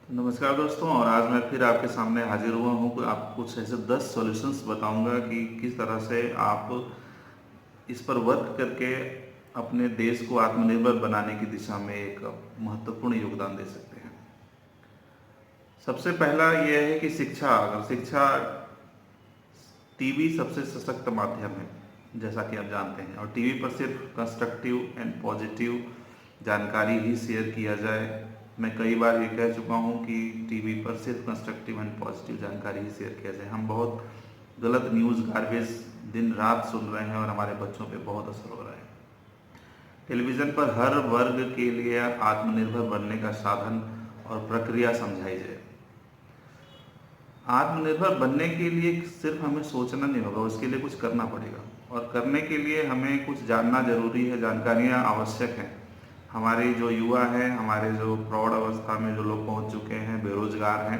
नमस्कार दोस्तों। और आज मैं फिर आपके सामने हाजिर हुआ हूँ। आपको कुछ ऐसे 10 सॉल्यूशंस बताऊंगा कि किस तरह से आप इस पर वर्क करके अपने देश को आत्मनिर्भर बनाने की दिशा में एक महत्वपूर्ण योगदान दे सकते हैं। सबसे पहला यह है कि शिक्षा टीवी सबसे सशक्त माध्यम है, जैसा कि आप जानते हैं। और टीवी पर सिर्फ कंस्ट्रक्टिव एंड पॉजिटिव जानकारी ही शेयर किया जाए। मैं कई बार ये कह चुका हूँ कि टीवी पर सिर्फ कंस्ट्रक्टिव एंड पॉजिटिव जानकारी ही शेयर किया जाए। हम बहुत गलत न्यूज़ गार्बेज दिन रात सुन रहे हैं और हमारे बच्चों पे बहुत असर हो रहा है। टेलीविज़न पर हर वर्ग के लिए आत्मनिर्भर बनने का साधन और प्रक्रिया समझाई जाए। आत्मनिर्भर बनने के लिए सिर्फ हमें सोचना नहीं होगा, उसके लिए कुछ करना पड़ेगा। और करने के लिए हमें कुछ जानना जरूरी है, जानकारियाँ आवश्यक हैं। हमारे जो युवा हैं, हमारे जो प्रौढ़ अवस्था में जो लोग पहुंच चुके हैं, बेरोजगार हैं,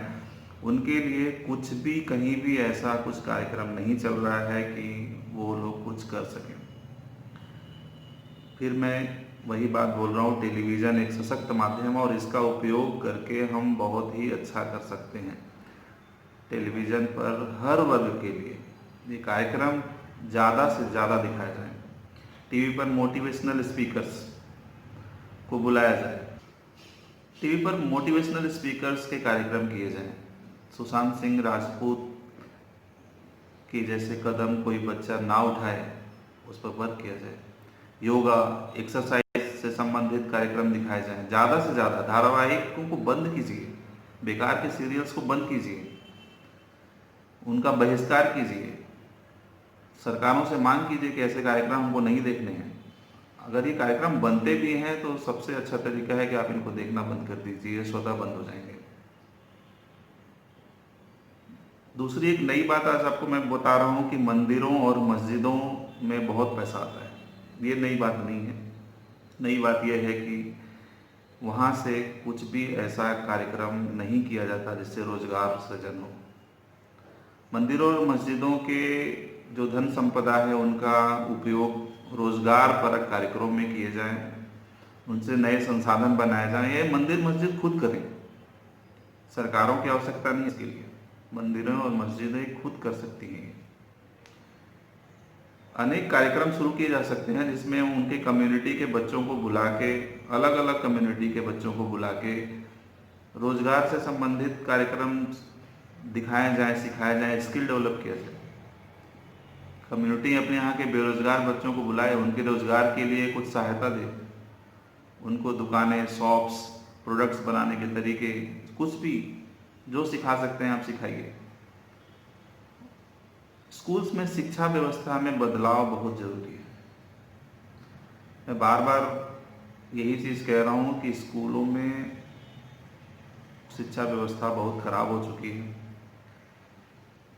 उनके लिए कुछ भी कहीं भी ऐसा कुछ कार्यक्रम नहीं चल रहा है कि वो लोग कुछ कर सकें। फिर मैं वही बात बोल रहा हूँ, टेलीविज़न एक सशक्त माध्यम है और इसका उपयोग करके हम बहुत ही अच्छा कर सकते हैं। टेलीविज़न पर हर वर्ग के लिए ये कार्यक्रम ज़्यादा से ज़्यादा दिखाए जाएँ। टीवी पर मोटिवेशनल स्पीकर्स को बुलाया जाए। टीवी पर मोटिवेशनल स्पीकर्स के कार्यक्रम किए जाएं। सुशांत सिंह राजपूत के जैसे कदम कोई बच्चा ना उठाए, उस पर वर्क किया जाए। योगा, एक्सरसाइज से संबंधित कार्यक्रम दिखाए जाएं। ज़्यादा से ज़्यादा धारावाहिकों को बंद कीजिए, बेकार के सीरियल्स को बंद कीजिए, उनका बहिष्कार कीजिए। सरकारों से मांग कीजिए कि ऐसे कार्यक्रम हमको नहीं देखने हैं। अगर ये कार्यक्रम बनते भी हैं तो सबसे अच्छा तरीका है कि आप इनको देखना बंद कर दीजिए, स्वतः बंद हो जाएंगे। दूसरी एक नई बात आज आपको मैं बता रहा हूँ कि मंदिरों और मस्जिदों में बहुत पैसा आता है। ये नई बात नहीं है। नई बात यह है कि वहाँ से कुछ भी ऐसा कार्यक्रम नहीं किया जाता जिससे रोजगार सृजन हो। मंदिरों और मस्जिदों के जो धन संपदा है उनका उपयोग रोजगार परक कार्यक्रमों में किए जाएं, उनसे नए संसाधन बनाए जाएं। ये मंदिर मस्जिद खुद करें, सरकारों की आवश्यकता नहीं इसके लिए। मंदिरों और मस्जिदें खुद कर सकती हैं। अनेक कार्यक्रम शुरू किए जा सकते हैं जिसमें उनके कम्युनिटी के बच्चों को बुला के, अलग अलग कम्युनिटी के बच्चों को बुला के रोजगार से संबंधित कार्यक्रम दिखाए जाएं, सिखाए जाएं, स्किल डेवलप किया जाए। कम्युनिटी अपने यहाँ के बेरोजगार बच्चों को बुलाए, उनके रोजगार के लिए कुछ सहायता दे, उनको दुकानें, शॉप्स, प्रोडक्ट्स बनाने के तरीके, कुछ भी जो सिखा सकते हैं आप सिखाइए। स्कूल्स में शिक्षा व्यवस्था में बदलाव बहुत जरूरी है। मैं बार बार यही चीज़ कह रहा हूँ कि स्कूलों में शिक्षा व्यवस्था बहुत खराब हो चुकी है।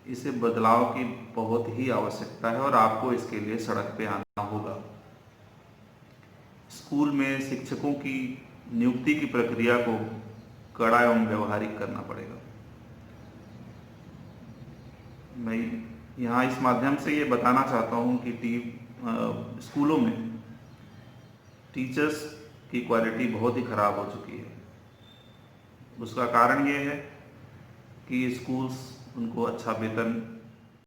इसे बदलाव की बहुत ही आवश्यकता है और आपको इसके लिए सड़क पे आना होगा। स्कूल में शिक्षकों की नियुक्ति की प्रक्रिया को कड़ा एवं व्यवहारिक करना पड़ेगा। मैं यहाँ इस माध्यम से ये बताना चाहता हूँ कि स्कूलों में टीचर्स की क्वालिटी बहुत ही ख़राब हो चुकी है। उसका कारण ये है कि स्कूल्स उनको अच्छा वेतन